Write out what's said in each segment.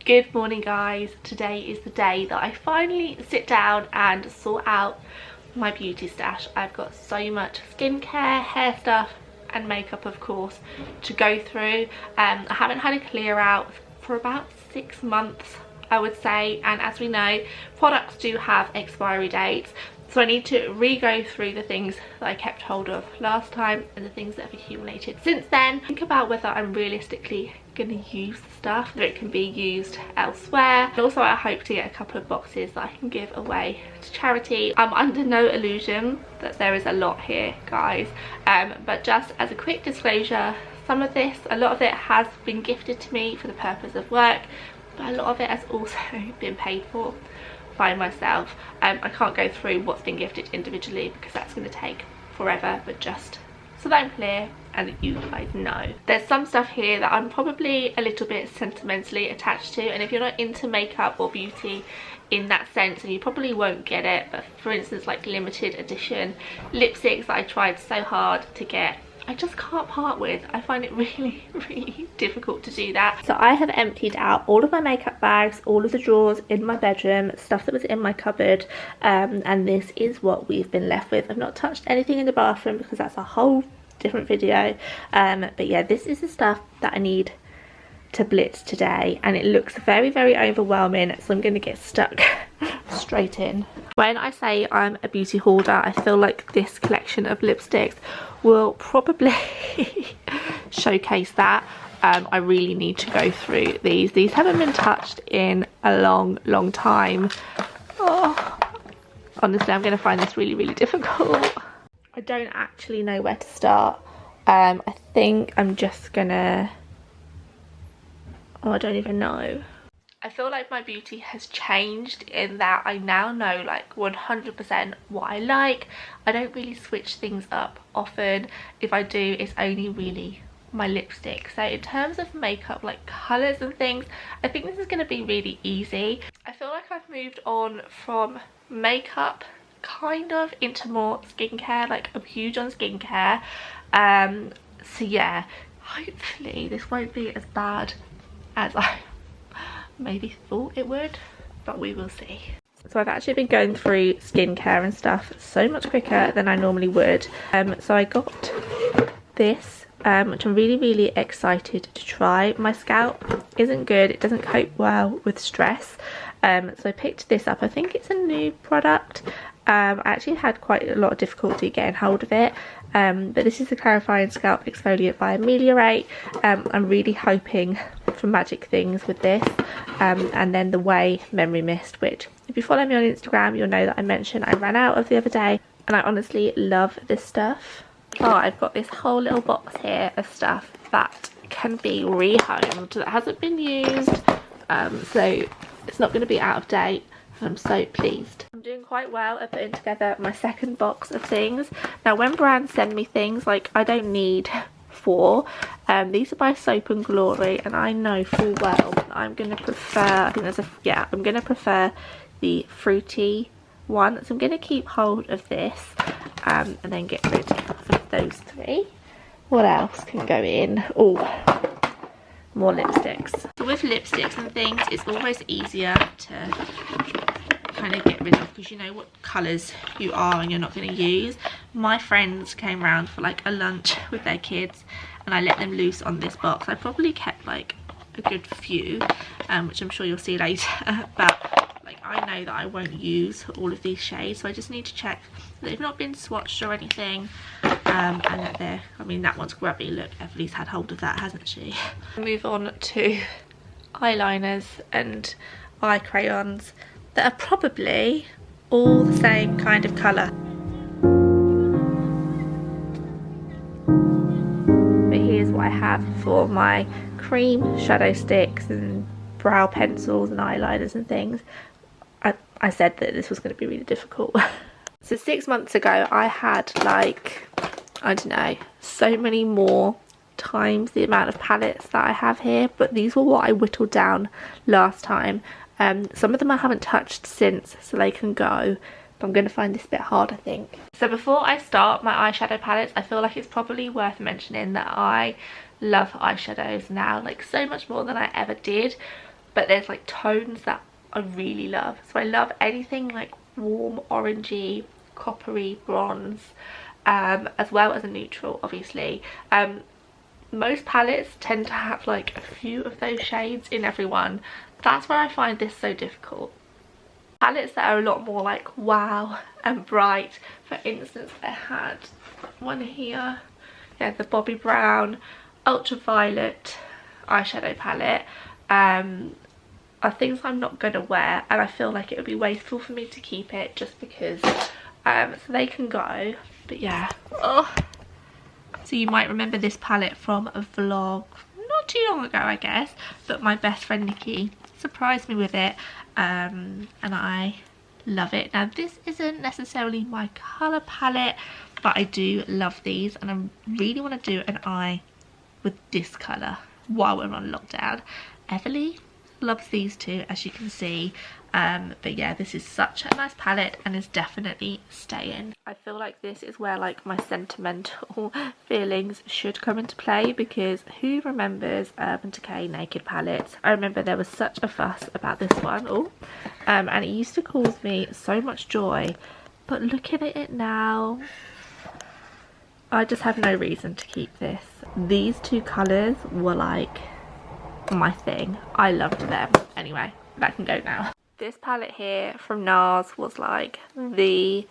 Good morning guys. Today is the day that I finally sit down and sort out my beauty stash. I've got so much skincare, hair stuff and makeup of course to go through. I haven't had a clear out for about 6 months I would say, and as we know products do have expiry dates, so I need to re-go through the things that I kept hold of last time and the things that have accumulated since then. Think about whether I'm realistically going to use the stuff, that it can be used elsewhere. And also I hope to get a couple of boxes that I can give away to charity. I'm under no illusion that there is a lot here guys, but just as a quick disclosure, some of this, a lot of it has been gifted to me for the purpose of work, but a lot of it has also been paid for by myself. I can't go through what's been gifted individually because that's going to take forever, but just so that I'm clear and that you guys know. There's some stuff here that I'm probably a little bit sentimentally attached to, and if you're not into makeup or beauty in that sense, and you probably won't get it, but for instance like limited edition lipsticks that I tried so hard to get, I just can't part with. I find it really difficult to do that. So I have emptied out all of my makeup bags, all of the drawers in my bedroom, stuff that was in my cupboard, and this is what we've been left with. I've not touched anything in the bathroom because that's a whole different video, but yeah, this is the stuff that I need to blitz today, and it looks very overwhelming, so I'm going to get stuck straight in. When I say I'm a beauty hoarder, I feel like this collection of lipsticks will probably showcase that. I really need to go through these. These haven't been touched in a long time. Oh, honestly, I'm going to find this really difficult. I don't actually know where to start. I think I'm just gonna... oh, I don't even know. I feel like my beauty has changed in that I now know like 100% what I like. I don't really switch things up often. If I do, it's only really my lipstick. So in terms of makeup, like colours and things, I think this is going to be really easy. I feel like I've moved on from makeup kind of into more skincare. Like I'm huge on skincare. So yeah, hopefully this won't be as bad as I maybe thought it would, but we will see. So I've actually been going through skincare and stuff so much quicker than I normally would. So I got this, which I'm really excited to try. My scalp isn't good, it doesn't cope well with stress, so I picked this up. I think it's a new product. I actually had quite a lot of difficulty getting hold of it, but this is the Clarifying Scalp Exfoliant by Ameliorate. I'm really hoping for magic things with this, and then the Way Memory Mist, which if you follow me on Instagram you'll know that I mentioned I ran out of the other day, and I honestly love this stuff. Oh, I've got this whole little box here of stuff that can be rehomed, that hasn't been used, so it's not going to be out of date. I'm so pleased. I'm doing quite well at putting together my second box of things. Now when brands send me things, like I don't need 4. These are by Soap and Glory, and I know full well that I'm going to prefer, I think there's a, yeah, I'm going to prefer the fruity one. So I'm going to keep hold of this, and then get rid of those 3. What else can go in? Oh, more lipsticks. So with lipsticks and things, it's always easier to kind of get rid of because you know what colours you are and you're not going to use. My friends came round for like a lunch with their kids and I let them loose on this box. I probably kept like a good few, which I'm sure you'll see later, but like I know that I won't use all of these shades, so I just need to check that they've not been swatched or anything, and that they're, I mean that one's grubby, look, Everly's had hold of that, hasn't she? Move on to eyeliners and eye crayons that are probably all the same kind of colour. But here's what I have for my cream shadow sticks and brow pencils and eyeliners and things. I said that this was going to be really difficult. So 6 months ago I had like, I don't know, so many more times the amount of palettes that I have here, but these were what I whittled down last time. Some of them I haven't touched since, so they can go, but I'm going to find this a bit hard, I think. So before I start my eyeshadow palettes, I feel like it's probably worth mentioning that I love eyeshadows now, like so much more than I ever did but there's like tones that I really love. So I love anything like warm orangey, coppery bronze, as well as a neutral, obviously. Most palettes tend to have like a few of those shades in every one. That's where I find this so difficult. Palettes that are a lot more like wow and bright. For instance, I had one here, yeah, the Bobbi Brown ultraviolet eyeshadow palette. Are things I'm not gonna wear, and I feel like it would be wasteful for me to keep it just because, so they can go. But yeah, oh. So you might remember this palette from a vlog not too long ago, I guess, but my best friend Nikki surprised me with it, and I love it. Now this isn't necessarily my colour palette, but I do love these, and I really want to do an eye with this colour while we're on lockdown. Everly loves these two, as you can see, but yeah, this is such a nice palette and is definitely staying. I feel like this is where like my sentimental feelings should come into play, because who remembers Urban Decay naked palettes? I remember there was such a fuss about this one, and it used to cause me so much joy, but looking at it now, I just have no reason to keep this. These two colours were like my thing. I loved them. Anyway, that can go now. This palette here from NARS was like the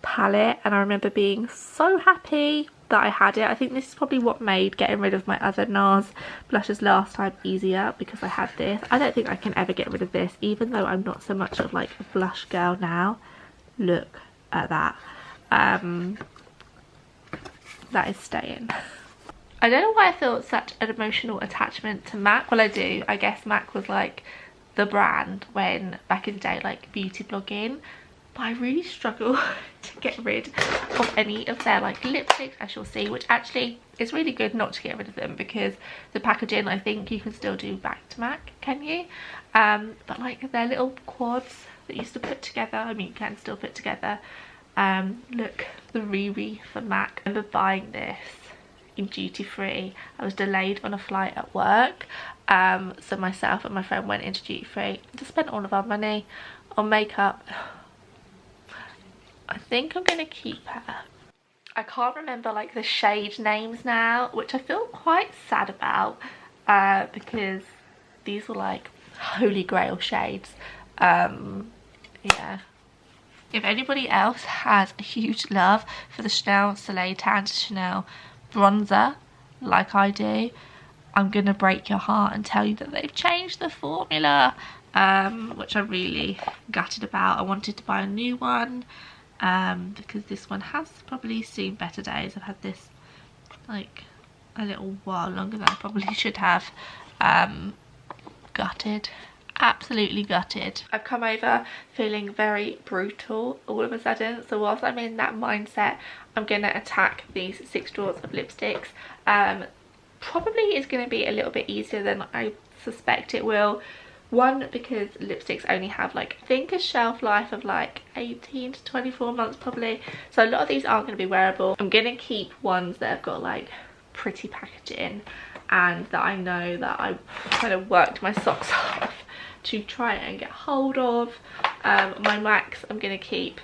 palette, and I remember being so happy that I had it. I think this is probably what made getting rid of my other NARS blushes last time easier, because I had this. I don't think I can ever get rid of this, even though I'm not so much of like a blush girl now. Look at that. That is staying. I don't know why I feel such an emotional attachment to MAC. Well, I do. I guess MAC was like the brand when back in the day, like beauty blogging, but I really struggle to get rid of any of their like lipsticks, as you'll see, which actually is really good not to get rid of them, because the packaging, I think you can still do back to MAC, can you? But like their little quads that used to put together, I mean you can still put together. Look, the Riri for MAC. I remember buying this in duty free. I was delayed on a flight at work, so myself and my friend went into duty free to spend all of our money on makeup. I think I'm gonna keep her. I can't remember like the shade names now, which I feel quite sad about, because these were like holy grail shades. Yeah. If anybody else has a huge love for the Chanel Soleil Tan Chanel bronzer like I do, I'm gonna break your heart and tell you that they've changed the formula, which I'm really gutted about. I wanted to buy a new one, because this one has probably seen better days. I've had this like a little while longer than I probably should have. Gutted. Absolutely gutted. I've come over feeling very brutal all of a sudden, so whilst I'm in that mindset, I'm gonna attack these 6 drawers of lipsticks. Probably is gonna be a little bit easier than I suspect it will. One, because lipsticks only have like I think a shelf life of like 18 to 24 months probably, so a lot of these aren't going to be wearable. I'm gonna keep ones that have got like pretty packaging and that I know that I kind of worked my socks off to try and get hold of. My MACs I'm gonna keep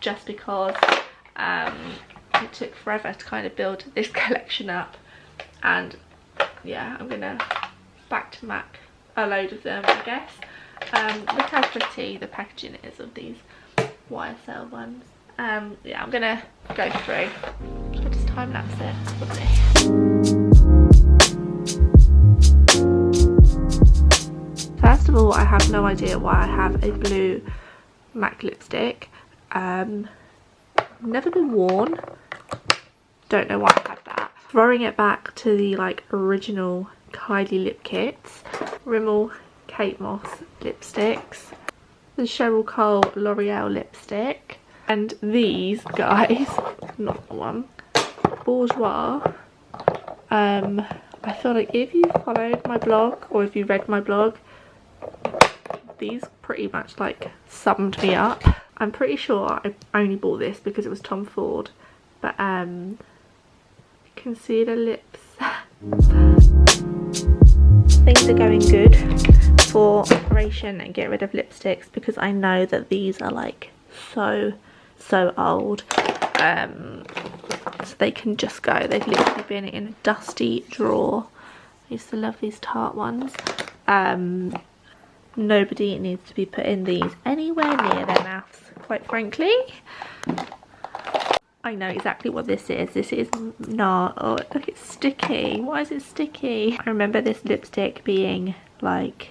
just because it took forever to kind of build this collection up, and yeah, I'm gonna back to MAC a load of them, I guess. Look how pretty the packaging is of these YSL ones. Yeah, I'm gonna go through. Should I just time lapse it? Probably. First of all, I have no idea why I have a blue MAC lipstick. Never been worn. Don't know why I have that. Throwing it back to the like original Kylie lip kits. Rimmel Kate Moss lipsticks. The Cheryl Cole L'Oreal lipstick. And these guys, not the one, Bourjois. I feel like if you followed my blog or if you read my blog, these pretty much like summed me up. I'm pretty sure I only bought this because it was Tom Ford, but concealer lips. things are going good for operation and get rid of lipsticks, because I know that these are like so old. So they can just go. They've literally been in a dusty drawer. I used to love these Tarte ones. Nobody needs to be putting these anywhere near their mouths, quite frankly. I know exactly what this is. This is not, oh look, it's sticky. Why is it sticky? I remember this lipstick being like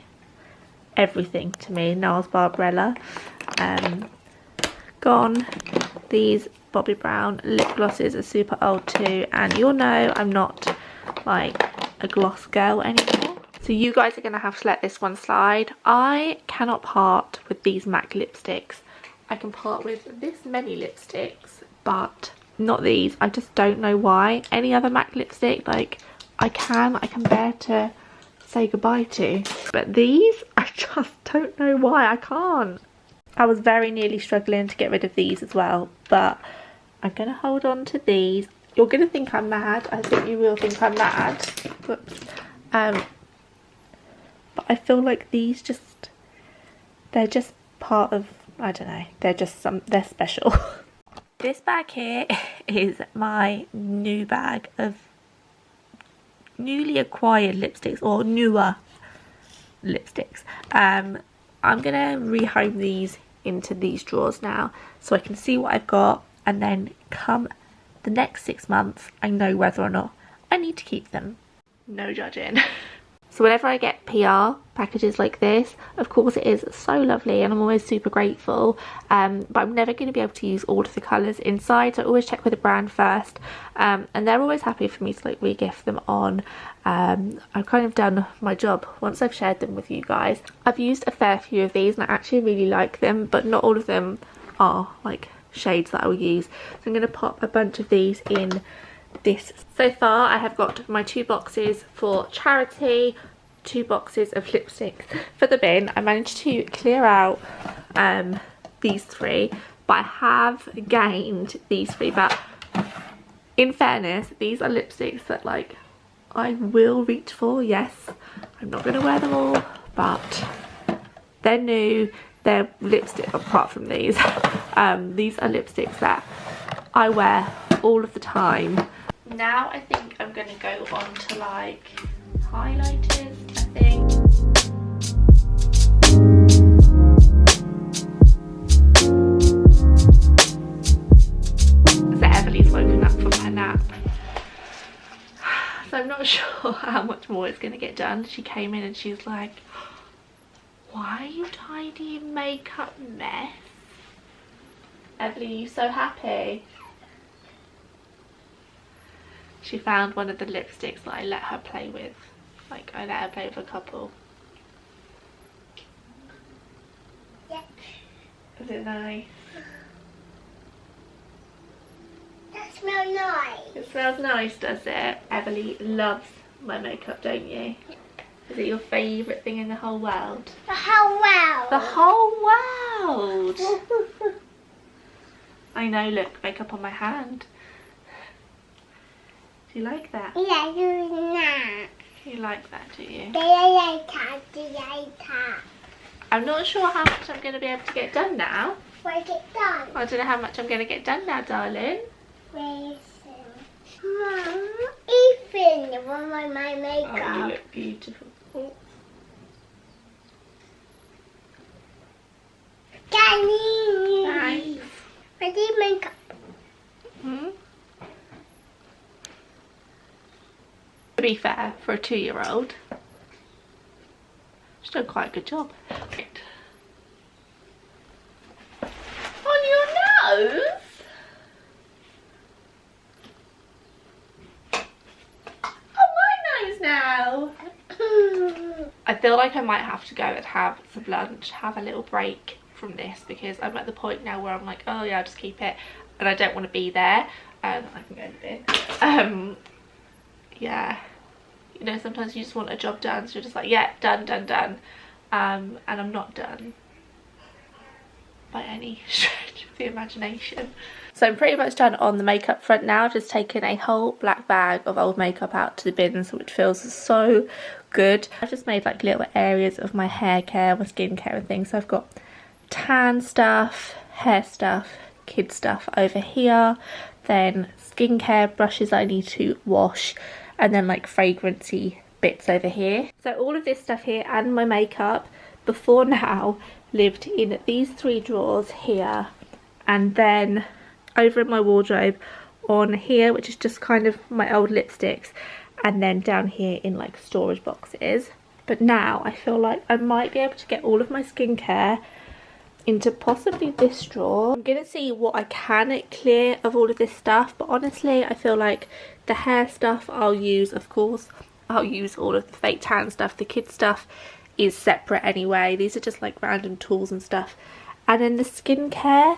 everything to me. NARS Barbarella. Gone. These Bobbi Brown lip glosses are super old too, and you'll know I'm not like a gloss girl anymore. So you guys are going to have to let this one slide. I cannot part with these MAC lipsticks. I can part with this many lipsticks, but not these. I just don't know why. Any other MAC lipstick, like I can bear to say goodbye to, but these, I just don't know why I can't. I was very nearly struggling to get rid of these as well, but I'm gonna hold on to these. You're gonna think I'm mad. I think you will think I'm mad. Whoops. But I feel like these just, they're just part of, I don't know, they're just they're special. This bag here is my new bag of newly acquired lipsticks, or newer lipsticks. I'm gonna rehome these into these drawers now so I can see what I've got, and then come the next 6 months I know whether or not I need to keep them. No judging. So whenever I get PR packages like this, of course it is so lovely and I'm always super grateful, but I'm never going to be able to use all of the colours inside, so I always check with the brand first, and they're always happy for me to like re-gift them on. I've kind of done my job once I've shared them with you guys. I've used a fair few of these and I actually really like them, but not all of them are like shades that I will use. So I'm going to pop a bunch of these in this. So far I have got my 2 boxes for charity, 2 boxes of lipsticks for the bin. I managed to clear out these 3, but I have gained these 3. But in fairness, these are lipsticks that like I will reach for. Yes, I'm not going to wear them all, but they're new. They're lipstick, apart from these. These are lipsticks that I wear all of the time. Now I think I'm going to go on to like highlighters, I think. So Everly's woken up from her nap. So I'm not sure how much more is going to get done. She came in and she's like, why are you tidying makeup mess? Everly, are you so happy? She found one of the lipsticks that I let her play with. Like, I let her play with a couple. Yeah. Is it nice? That smells nice. It smells nice, does it? Everly loves my makeup, don't you? Is it your favourite thing in the whole world? The whole world. The whole world! I know, look, makeup on my hand. Do you like that? Yeah, you like. You like that, do you? Later. I'm not sure how much I'm going to be able to get done now. Where's it done? I don't know how much I'm going to get done now, darling. Where's Mum, Ethan, want my makeup? Oh, you look beautiful. Oh. Daddy. Thanks. Ready makeup. Hmm? To be fair, for a 2-year-old, she's done quite a good job. Right. On your nose? On my nose now. I feel like I might have to go and have some lunch, have a little break from this, because I'm at the point now where I'm like, oh yeah, I'll just keep it, and I don't want to be there. I can go in the bin. Yeah, you know, sometimes you just want a job done, so you're just like, yeah, done. And I'm not done by any stretch of the imagination. So I'm pretty much done on the makeup front now. I've just taken a whole black bag of old makeup out to the bins, which feels so good. I've just made like little areas of my hair care, my skincare and things. So I've got tan stuff, hair stuff, kid stuff over here, then skincare brushes I need to wash, and then like fragrancy bits over here. So all of this stuff here and my makeup before now lived in these 3 drawers here, and then over in my wardrobe on here, which is just kind of my old lipsticks, and then down here in like storage boxes. But now I feel like I might be able to get all of my skincare into possibly this drawer. I'm gonna see what I can clear of all of this stuff, but honestly I feel like the hair stuff I'll use, of course I'll use all of the fake tan stuff. The kid stuff is separate anyway. These are just like random tools and stuff. And then the skincare,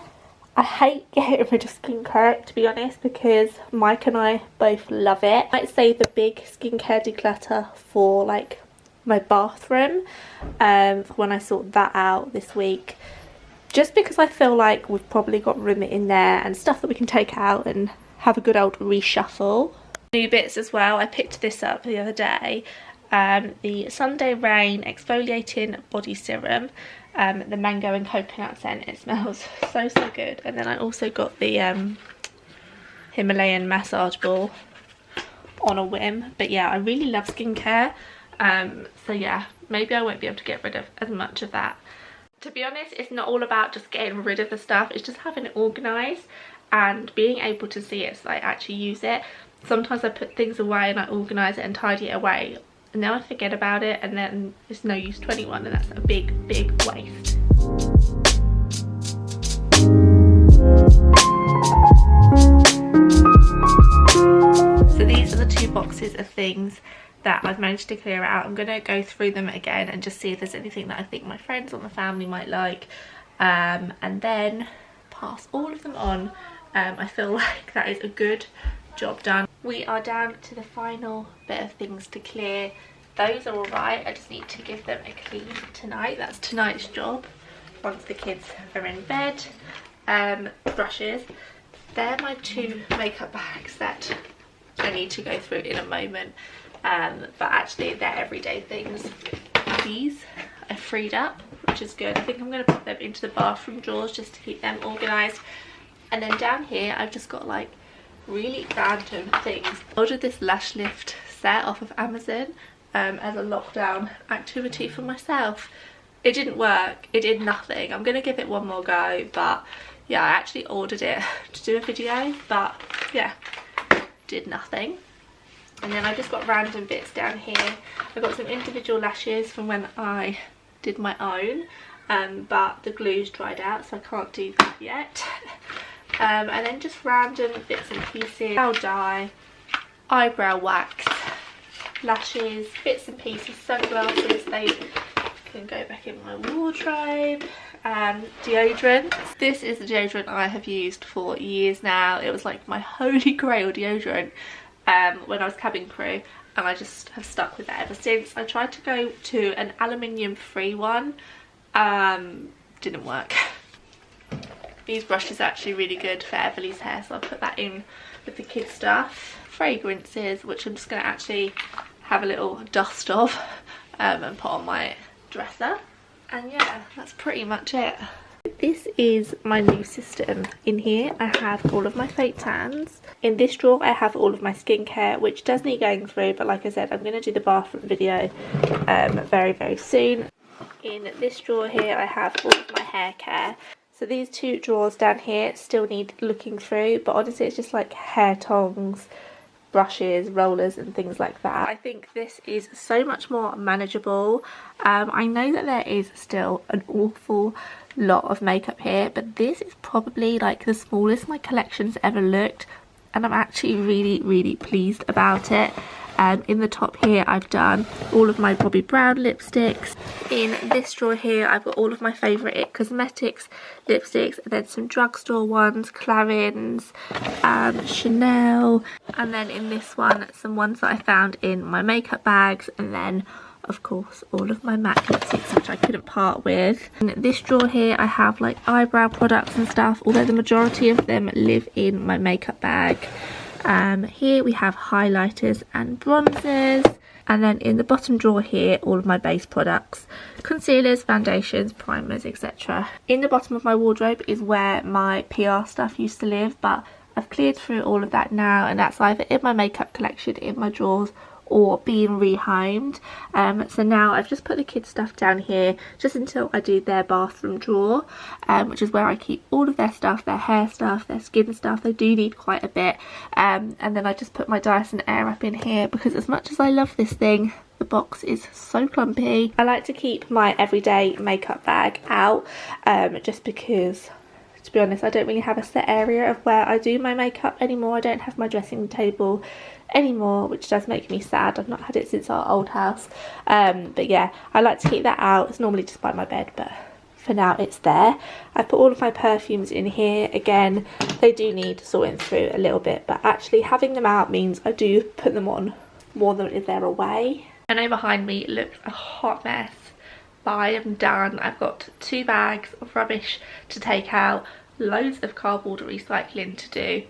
I hate getting rid of skincare, to be honest, because Mike and I both love it. I might save the big skincare declutter for like my bathroom when I sort that out this week, just because I feel like we've probably got room in there and stuff that we can take out and have a good old reshuffle. New bits as well. I picked this up the other day, the Sunday Rain exfoliating body serum, the mango and coconut scent. It smells so good. And then I also got the Himalayan massage ball on a whim. But yeah, I really love skincare, so yeah, maybe I won't be able to get rid of as much of that. To be honest, it's not all about just getting rid of the stuff, it's just having it organised and being able to see it so I actually use it. Sometimes I put things away and I organise it and tidy it away, and then I forget about it, and then it's no use to anyone, and that's a big waste. So these are the 2 boxes of things that I've managed to clear out. I'm going to go through them again and just see if there's anything that I think my friends or my family might like, and then pass all of them on. I feel like that is a good job done. We are down to the final bit of things to clear. Those are alright, I just need to give them a clean tonight. That's tonight's job once the kids are in bed. Brushes, they're my 2 makeup bags that I need to go through in a moment, but actually they're everyday things. These are freed up, which is good. I think I'm going to put them into the bathroom drawers just to keep them organised. And then down here I've just got like really random things. I ordered this lash lift set off of Amazon as a lockdown activity for myself. It didn't work, it did nothing. I'm gonna give it one more go, but yeah, I actually ordered it to do a video, but yeah, did nothing. And then I just got random bits down here. I got some individual lashes from when I did my own, but the glue's dried out, so I can't do that yet. And then just random bits and pieces, brow dye, eyebrow wax, lashes, bits and pieces, sunglasses, they can go back in my wardrobe, and deodorant. This is the deodorant I have used for years now. It was like my holy grail deodorant when I was cabin crew, and I just have stuck with it ever since. I tried to go to an aluminium free one, didn't work. These brushes are actually really good for Everly's hair, so I'll put that in with the kids stuff. Fragrances, which I'm just going to actually have a little dust of and put on my dresser. And yeah, that's pretty much it. This is my new system. In here I have all of my fake tans. In this drawer I have all of my skincare, which does need going through, but like I said, I'm going to do the bathroom video very soon. In this drawer here I have all of my hair care. So these 2 drawers down here still need looking through, but honestly it's just like hair tongs, brushes, rollers and things like that. I think this is so much more manageable. I know that there is still an awful lot of makeup here, but this is probably like the smallest my collection's ever looked, and I'm actually really pleased about it. In the top here I've done all of my Bobbi Brown lipsticks. In this drawer here I've got all of my favourite IT Cosmetics lipsticks, and then some drugstore ones, Clarins, Chanel, and then in this one some ones that I found in my makeup bags, and then of course all of my MAC lipsticks which I couldn't part with. In this drawer here I have like eyebrow products and stuff, although the majority of them live in my makeup bag. Here we have highlighters and bronzers, And then in the bottom drawer here, all of my base products, concealers, foundations, primers, etc. In the bottom of my wardrobe is where my PR stuff used to live, but I've cleared through all of that now, and that's either in my makeup collection in my drawers or being rehomed. So now I've just put the kids stuff down here just until I do their bathroom drawer, which is where I keep all of their stuff, their hair stuff, their skin stuff. They do need quite a bit, and then I just put my Dyson Airwrap in here, because as much as I love this thing, the box is so clumpy. I like to keep my everyday makeup bag out, just because, to be honest, I don't really have a set area of where I do my makeup anymore. I don't have my dressing table anymore, which does make me sad. I've not had it since our old house, but yeah, I like to keep that out. It's normally just by my bed, but for now it's there. I put all of my perfumes in here. Again, they do need sorting through a little bit, but actually having them out means I do put them on more than if they're away. I know behind me looks a hot mess, but I am done. I've got 2 bags of rubbish to take out, loads of cardboard recycling to do,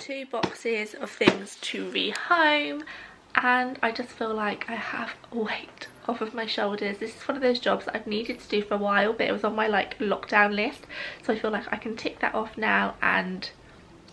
2 boxes of things to rehome, and I just feel like I have a weight off of my shoulders. This is one of those jobs that I've needed to do for a while, but it was on my like lockdown list, so I feel like I can tick that off now, and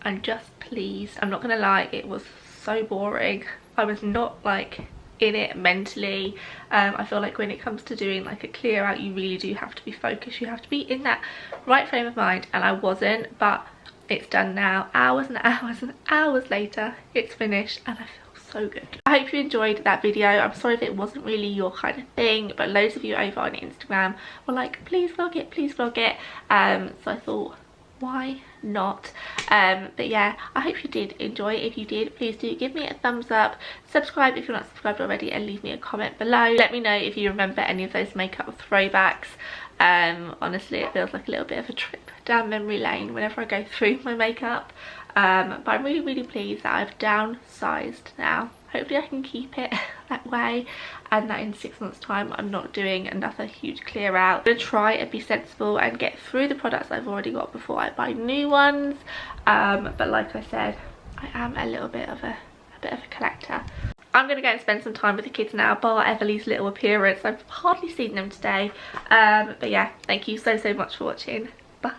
I'm just pleased. I'm not gonna lie, it was so boring. I was not like in it mentally. I feel like when it comes to doing like a clear out, you really do have to be focused. You have to be in that right frame of mind, and I wasn't, but it's done now. Hours and hours and hours later, it's finished, and I feel so good. I hope you enjoyed that video. I'm sorry if it wasn't really your kind of thing, but loads of you over on Instagram were like, please vlog it, please vlog it. So I thought, why not? But yeah, I hope you did enjoy. If you did, please do give me a thumbs up, subscribe if you're not subscribed already, and leave me a comment below. Let me know if you remember any of those makeup throwbacks. Honestly, it feels like a little bit of a trip down memory lane whenever I go through my makeup, but I'm really pleased that I've downsized now. Hopefully I can keep it that way, and that in 6 months time I'm not doing another huge clear out. I'm going to try and be sensible and get through the products I've already got before I buy new ones, but like I said, I am a little bit of a collector. I'm going to go and spend some time with the kids now, bar Everly's little appearance. I've hardly seen them today, but yeah, thank you so much for watching. Bye.